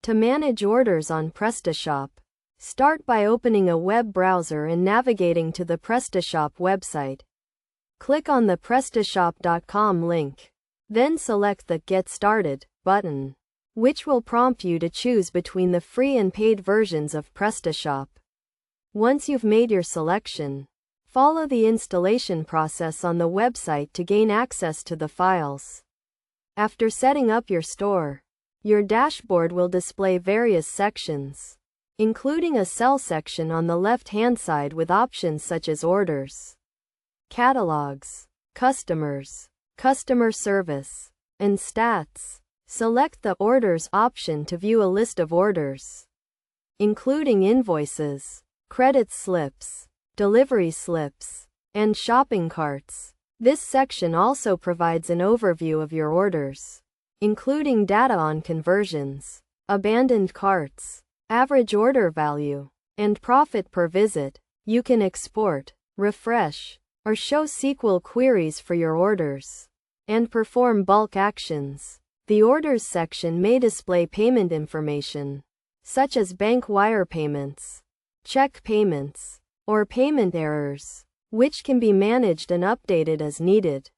To manage orders on PrestaShop, start by opening a web browser and navigating to the PrestaShop website. Click on the PrestaShop.com link. Then select the Get Started button, which will prompt you to choose between the free and paid versions of PrestaShop. Once you've made your selection, follow the installation process on the website to gain access to the files. After setting up your store, your dashboard will display various sections, including a sell section on the left-hand side with options such as orders, catalogs, customers, customer service, and stats. Select the Orders option to view a list of orders, including invoices, credit slips, delivery slips, and shopping carts. This section also provides an overview of your orders, including data on conversions, abandoned carts, average order value, and profit per visit. You can export, refresh, or show SQL queries for your orders, and perform bulk actions. The Orders section may display payment information, such as bank wire payments, check payments, or payment errors, which can be managed and updated as needed.